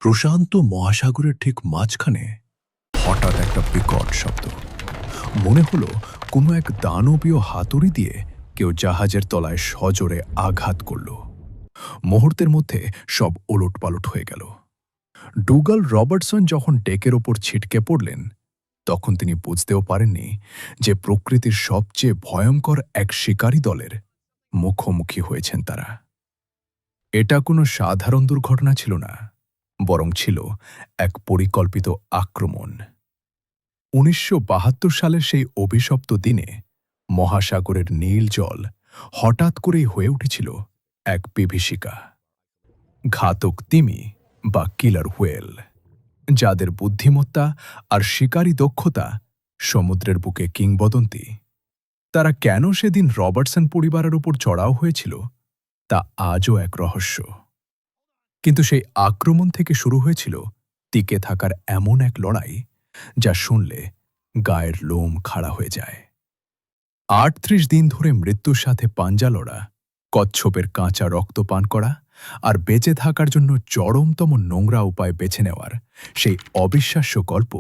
প্রশান্ত মহাসাগরের ঠিক মাঝখানে হঠাৎ একটা বিকট শব্দ। মনে হলো কোনো এক দানবীয় হাতুড়ি দিয়ে কেউ জাহাজের তলায় সজোরে আঘাত করল। মুহূর্তের মধ্যে সব ওলটপালট হয়ে গেল। ডুগাল রবার্টসন যখন ডেকের ওপর ছিটকে পড়লেন, তখন তিনি বুঝতেও পারেননি যে প্রকৃতির সবচেয়ে ভয়ঙ্কর এক শিকারী দলের মুখোমুখি হয়েছেন তারা। এটা কোনো সাধারণ দুর্ঘটনা ছিল না, বরং ছিল এক পরিকল্পিত আক্রমণ। ১৯৭২ সালের সেই অভিশপ্ত দিনে মহাসাগরের নীল জল হঠাৎ করেই হয়ে উঠেছিল এক বিভীষিকা। ঘাতক তিমি বা কিলার হুয়েল, যাদের বুদ্ধিমত্তা আর শিকারী দক্ষতা সমুদ্রের বুকে কিংবদন্তি। তারা কেন সেদিন রবার্টসন পরিবারের উপর চড়াও হয়েছিল তা আজও এক রহস্য। কিন্তু সেই আক্রমণ থেকে শুরু হয়েছিল টিকে থাকার এমন এক লড়াই যা শুনলে গায়ের লোম খাড়া হয়ে যায়। ৩৮ দিন ধরে মৃত্যুর সাথে পাঞ্জা লড়া, কচ্ছপের কাঁচা রক্ত পান করা আর বেঁচে থাকার জন্য চরমতম নোংরা উপায় বেছে নেওয়ার সেই অবিশ্বাস্য গল্প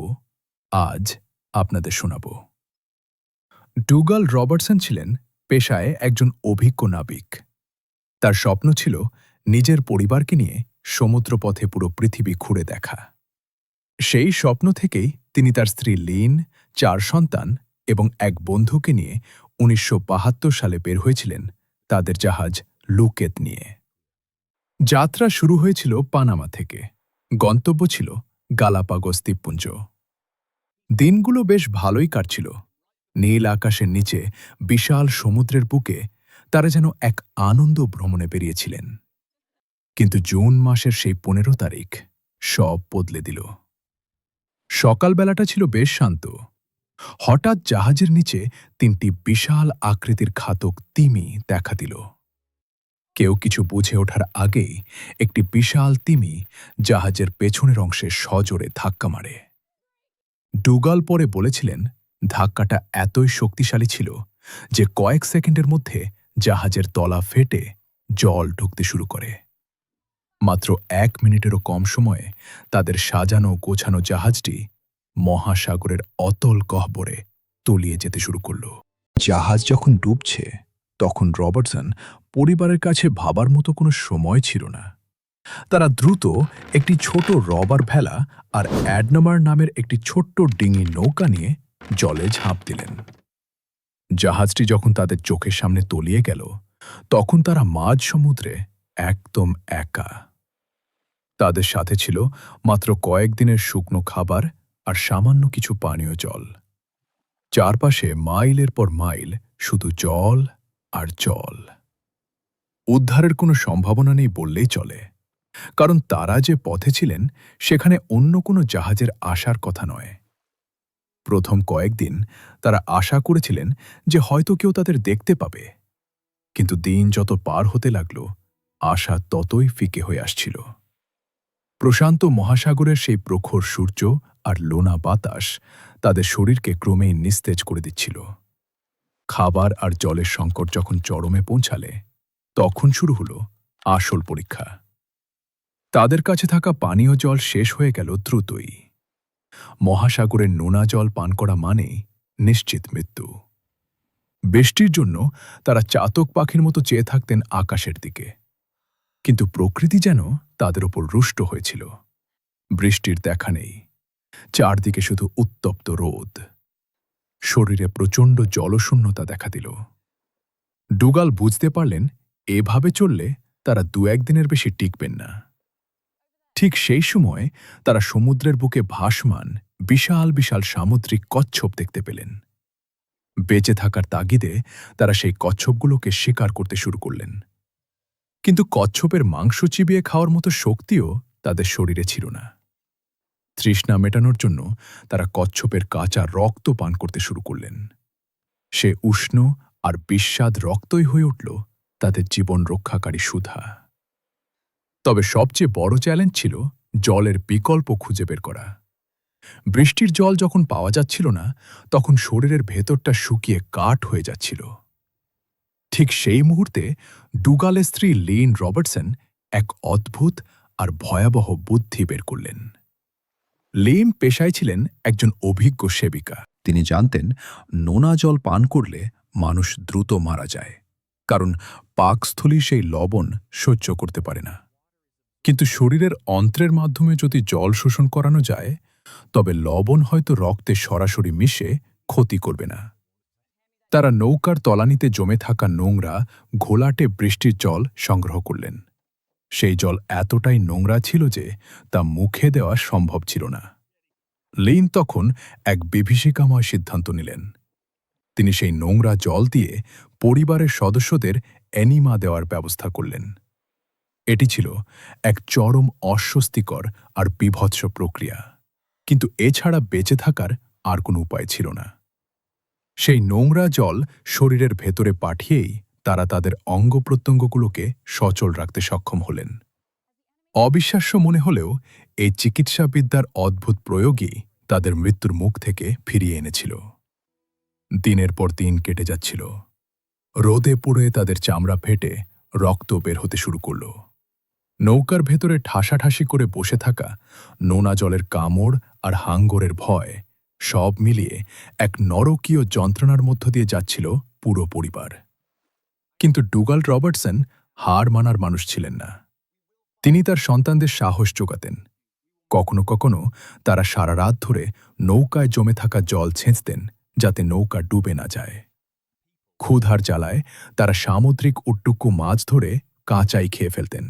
আজ আপনাদের শোনাব। ডুগাল রবার্টসন ছিলেন পেশায় একজন অভিজ্ঞ নাবিক। তার স্বপ্ন ছিল নিজের পরিবারকে নিয়ে সমুদ্রপথে পুরো পৃথিবী ঘুরে দেখা। সেই স্বপ্ন থেকেই তিনি তার স্ত্রী লিন, ৪ সন্তান এবং এক বন্ধুকে নিয়ে ১৯৭২ সালে বের হয়েছিলেন তাদের জাহাজ লুকেত নিয়ে। যাত্রা শুরু হয়েছিল পানামা থেকে, গন্তব্য ছিল গালাপাগোস দ্বীপপুঞ্জ। দিনগুলো বেশ ভালোই কাটছিল। নীল আকাশের নিচে বিশাল সমুদ্রের বুকে তারা যেন এক আনন্দ ভ্রমণে বেরিয়েছিলেন। কিন্তু জুন মাসের সেই ১৫ তারিখ সব বদলে দিল। সকালবেলাটা ছিল বেশ শান্ত। হঠাৎ জাহাজের নিচে ৩টি বিশাল আকৃতির ঘাতক তিমি দেখা দিল। কেউ কিছু বুঝে ওঠার আগেই একটি বিশাল তিমি জাহাজের পেছনের অংশে সজোরে ধাক্কা মারে। ডুগাল পরে বলেছিলেন, ধাক্কাটা এতই শক্তিশালী ছিল যে কয়েক সেকেন্ডের মধ্যে জাহাজের তলা ফেটে জল ঢুকতে শুরু করে। মাত্র ১ মিনিটেরও কম সময়ে তাদের সাজানো গোছানো জাহাজটি মহাসাগরের অতল গহ্বরে তলিয়ে যেতে শুরু করল। জাহাজ যখন ডুবছে, তখন রবার্টসন পরিবারের কাছে ভাবার মতো কোনো সময় ছিল না। তারা দ্রুত একটি ছোট রবার ভেলা আর অ্যাডনামার নামের একটি ছোট্ট ডিঙি নৌকা নিয়ে জলে ঝাঁপ দিলেন। জাহাজটি যখন তাদের চোখের সামনে তলিয়ে গেল, তখন তারা মাঝ সমুদ্রে একদম একা। তাদের সাথে ছিল মাত্র কয়েকদিনের শুকনো খাবার আর সামান্য কিছু পানীয় জল। চারপাশে মাইলের পর মাইল শুধু জল আর জল। উদ্ধারের কোনো সম্ভাবনা নেই বললেই চলে, কারণ তারা যে পথে ছিলেন সেখানে অন্য কোনো জাহাজের আসার কথা নয়। প্রথম কয়েকদিন তারা আশা করেছিলেন যে হয়তো কেউ তাদের দেখতে পাবে, কিন্তু দিন যত পার হতে লাগল, আশা ততই ফিকে হয়ে আসছিল। প্রশান্ত মহাসাগরের সেই প্রখর সূর্য আর লোনা বাতাস তাদের শরীরকে ক্রমেই নিস্তেজ করে দিচ্ছিল। খাবার আর জলের সংকট যখন চরমে পৌঁছালে, তখন শুরু হলো আসল পরীক্ষা। তাদের কাছে থাকা পানীয় জল শেষ হয়ে গেল দ্রুতই। মহাসাগরের নোনা জল পান করা মানেই নিশ্চিত মৃত্যু। বৃষ্টির জন্য তারা চাতক পাখির মতো চেয়ে থাকতেন আকাশের দিকে, কিন্তু প্রকৃতি যেন তাদের ওপর রুষ্ট হয়েছিল। বৃষ্টির দেখা নেই, চারদিকে শুধু উত্তপ্ত রোদ। শরীরে প্রচণ্ড জলশূন্যতা দেখা দিল। ডুগাল বুঝতে পারলেন এভাবে চললে তারা ২-১ দিনের বেশি টিকবেন না। ঠিক সেই সময় তারা সমুদ্রের বুকে ভাসমান বিশাল বিশাল সামুদ্রিক কচ্ছপ দেখতে পেলেন। বেঁচে থাকার তাগিদে তারা সেই কচ্ছপগুলোকে শিকার করতে শুরু করলেন। কিন্তু কচ্ছপের মাংস চিবিয়ে খাওয়ার মতো শক্তিও তাদের শরীরে ছিল না। তৃষ্ণা মেটানোর জন্য তারা কচ্ছপের কাঁচা রক্ত পান করতে শুরু করলেন। সে উষ্ণ আর বিস্বাদ রক্তই হয়ে উঠল তাদের জীবন রক্ষাকারী সুধা। তবে সবচেয়ে বড় চ্যালেঞ্জ ছিল জলের বিকল্প খুঁজে বের করা। বৃষ্টির জল যখন পাওয়া যাচ্ছিল না, তখন শরীরের ভেতরটা শুকিয়ে কাঠ হয়ে যাচ্ছিল। ঠিক সেই মুহূর্তে ডুগালের স্ত্রী লিন রবার্টসন এক অদ্ভুত আর ভয়াবহ বুদ্ধি বের করলেন। লিম পেশায় ছিলেন একজন অভিজ্ঞ সেবিকা। তিনি জানতেন নোনা জল পান করলে মানুষ দ্রুত মারা যায়, কারণ পাকস্থলী সেই লবণ সহ্য করতে পারে না। কিন্তু শরীরের অন্ত্রের মাধ্যমে যদি জল শোষণ করানো যায়, তবে লবণ হয়তো রক্তে সরাসরি মিশে ক্ষতি করবে না। তারা নৌকার তলানিতে জমে থাকা নোংরা ঘোলাটে বৃষ্টির জল সংগ্রহ করলেন। সেই জল এতটাই নোংরা ছিল যে তা মুখে দেওয়া সম্ভব ছিল না। লিন তখন এক বিভীষিকাময় সিদ্ধান্ত নিলেন। তিনি সেই নোংরা জল দিয়ে পরিবারের সদস্যদের অ্যানিমা দেওয়ার ব্যবস্থা করলেন। এটি ছিল এক চরম অস্বস্তিকর আর বীভৎস প্রক্রিয়া, কিন্তু এছাড়া বেঁচে থাকার আর কোনো উপায় ছিল না। সেই নোংরা জল শরীরের ভেতরে পাঠিয়েই তারা তাদের অঙ্গপ্রত্যঙ্গগুলোকে সচল রাখতে সক্ষম হলেন। অবিশ্বাস্য মনে হলেও এই চিকিৎসাবিদ্যার অদ্ভুত প্রয়োগই তাদের মৃত্যুর মুখ থেকে ফিরিয়ে এনেছিল। দিনের পর দিন কেটে যাচ্ছিল। রোদে পুড়ে তাদের চামড়া ফেটে রক্ত বের হতে শুরু করল। নৌকার ভেতরে ঠাসাঠাসি করে বসে থাকা, নোনা জলের কামড় আর হাঙ্গরের ভয় সব মিলিয়ে এক নরকীয় যন্ত্রণার মধ্য দিয়ে যাচ্ছিল পুরো পরিবার। কিন্তু ডুগাল রবার্টসন হার মানার মানুষ ছিলেন না। তিনি তার সন্তানদের সাহস জোগাতেন। কখনো কখনো তারা সারা রাত ধরে নৌকায় জমে থাকা জল ছেঁচতেন, যাতে নৌকা ডুবে না যায়। ক্ষুধার জ্বালায় তারা সামুদ্রিক উট্টুকু মাছ ধরে কাঁচাই খেয়ে ফেলতেন।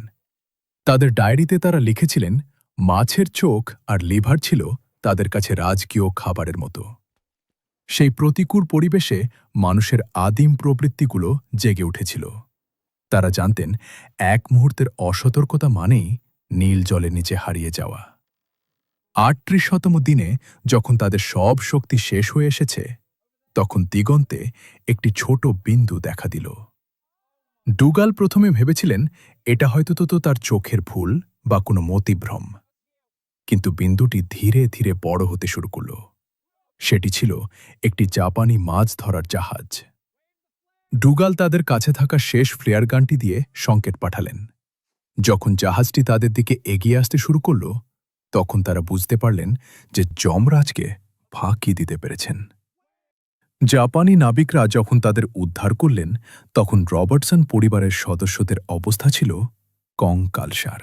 তাদের ডায়েরিতে তারা লিখেছিলেন, মাছের চোখ আর লিভার ছিল তাদের কাছে রাজকীয় খাবারের মতো। সেই প্রতিকূল পরিবেশে মানুষের আদিম প্রবৃত্তিগুলো জেগে উঠেছিল। তারা জানতেন এক মুহূর্তের অসতর্কতা মানেই নীল জলের নিচে হারিয়ে যাওয়া। ৩৮তম দিনে যখন তাদের সব শক্তি শেষ হয়ে এসেছে, তখন দিগন্তে একটি ছোট বিন্দু দেখা দিল। ডুগাল প্রথমে ভেবেছিলেন এটা হয়তো তার চোখের ভুল বা কোনো মতিভ্রম, কিন্তু বিন্দুটি ধীরে ধীরে বড় হতে শুরু করল। সেটি ছিল একটি জাপানি মাছ ধরার জাহাজ। ডুগাল তাদের কাছে থাকা শেষ ফ্লেয়ার গানটি দিয়ে সংকেত পাঠালেন। যখন জাহাজটি তাদের দিকে এগিয়ে আসতে শুরু করল, তখন তারা বুঝতে পারলেন যে যমরাজকে ফাঁকি দিতে পেরেছেন। জাপানি নাবিকরা যখন তাদের উদ্ধার করলেন, তখন রবার্টসন পরিবারের সদস্যদের অবস্থা ছিল কঙ্কালসার।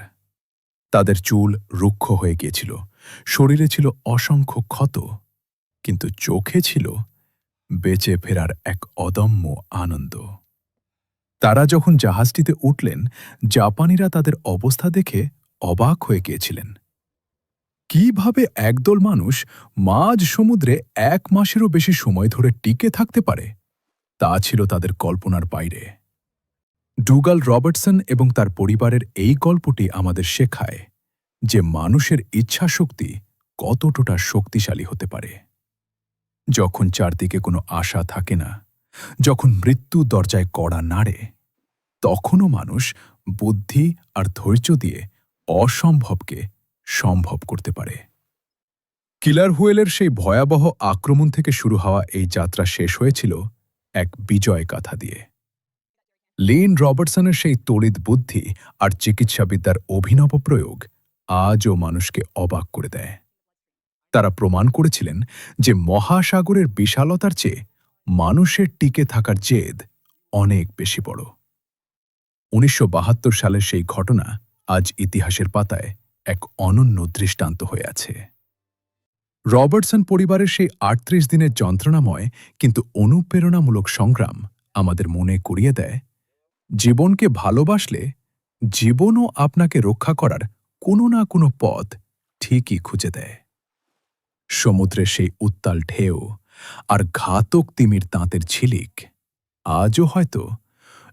তাদের চুল রুক্ষ হয়ে গিয়েছিল, শরীরে ছিল অসংখ্য ক্ষত, কিন্তু চোখে ছিল বেঁচে ফেরার এক অদম্য আনন্দ। তারা যখন জাহাজটিতে উঠলেন, জাপানিরা তাদের অবস্থা দেখে অবাক হয়ে গিয়েছিলেন। কিভাবে একদল মানুষ মাঝ সমুদ্রে ১ মাসেরও বেশি সময় ধরে টিকে থাকতে পারে, তা ছিল তাদের কল্পনার বাইরে। ডুগাল রবার্টসন এবং তার পরিবারের এই গল্পটি আমাদের শেখায় যে মানুষের ইচ্ছাশক্তি কতটা শক্তিশালী হতে পারে। যখন চারদিকে কোনো আশা থাকে না, যখন মৃত্যু দরজায় কড়া নাড়ে, তখনও মানুষ বুদ্ধি আর ধৈর্য দিয়ে অসম্ভবকে সম্ভব করতে পারে। কিলার হুয়েলের সেই ভয়াবহ আক্রমণ থেকে শুরু হওয়া এই যাত্রা শেষ হয়েছিল এক বিজয় গাথা দিয়ে। লিন রবার্টসনের সেই তড়িৎ বুদ্ধি আর চিকিৎসাবিদ্যার অভিনব প্রয়োগ আজও মানুষকে অবাক করে দেয়। তারা প্রমাণ করেছিলেন যে মহাসাগরের বিশালতার চেয়ে মানুষের টিকে থাকার জেদ অনেক বেশি বড়। ১৯৭২ সালের সেই ঘটনা আজ ইতিহাসের পাতায় এক অনন্য দৃষ্টান্ত হয়ে আছে। রবার্টসন পরিবারের সেই ৩৮ দিনের যন্ত্রণাময় কিন্তু অনুপ্রেরণামূলক সংগ্রাম আমাদের মনে করিয়ে দেয়, জীবনকে ভালোবাসলে জীবনও আপনাকে রক্ষা করার কোনো না কোনো পথ ঠিকই খুঁজে দেয়। সমুদ্রের সেই উত্তাল ঢেউ আর ঘাতক তিমির দাঁতের ঝিলিক আজও হয়তো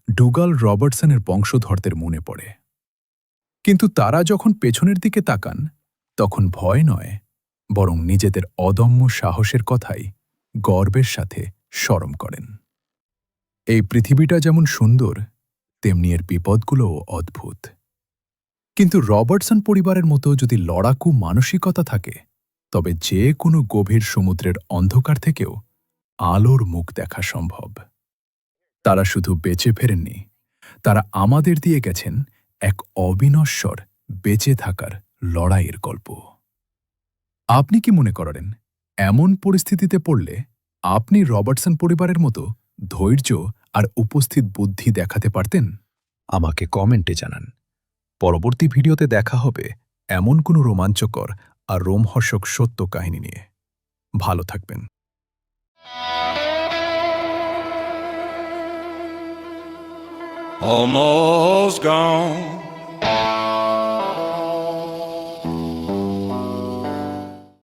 ডুগাল রবার্টসনের বংশধরদের মনে পড়ে। কিন্তু তারা যখন পেছনের দিকে তাকান, তখন ভয় নয়, বরং নিজেদের অদম্য সাহসের কথাই গর্বের সাথে স্মরণ করেন। এই পৃথিবীটা যেমন সুন্দর, তেমনি এর বিপদগুলোও অদ্ভুত। কিন্তু রবার্টসন পরিবারের মতো যদি লড়াকু মানসিকতা থাকে, তবে যে কোনো গভীর সমুদ্রের অন্ধকার থেকেও আলোর মুখ দেখা সম্ভব। তারা শুধু বেঁচে ফেরেননি, তারা আমাদের দিয়ে গেছেন এক অবিনশ্বর বেঁচে থাকার লড়াইয়ের গল্প। আপনি কি মনে করেন এমন পরিস্থিতিতে পড়লে আপনি রবার্টসন পরিবারের মতো ধৈর্য আর উপস্থিত বুদ্ধি দেখাতে পারতেন? আমাকে কমেন্টে জানান। পরবর্তী ভিডিওতে দেখা হবে এমন কোনো রোমাঞ্চকর আর রোমহর্ষক সত্য কাহিনী নিয়ে। ভালো থাকবেন। Almost gone.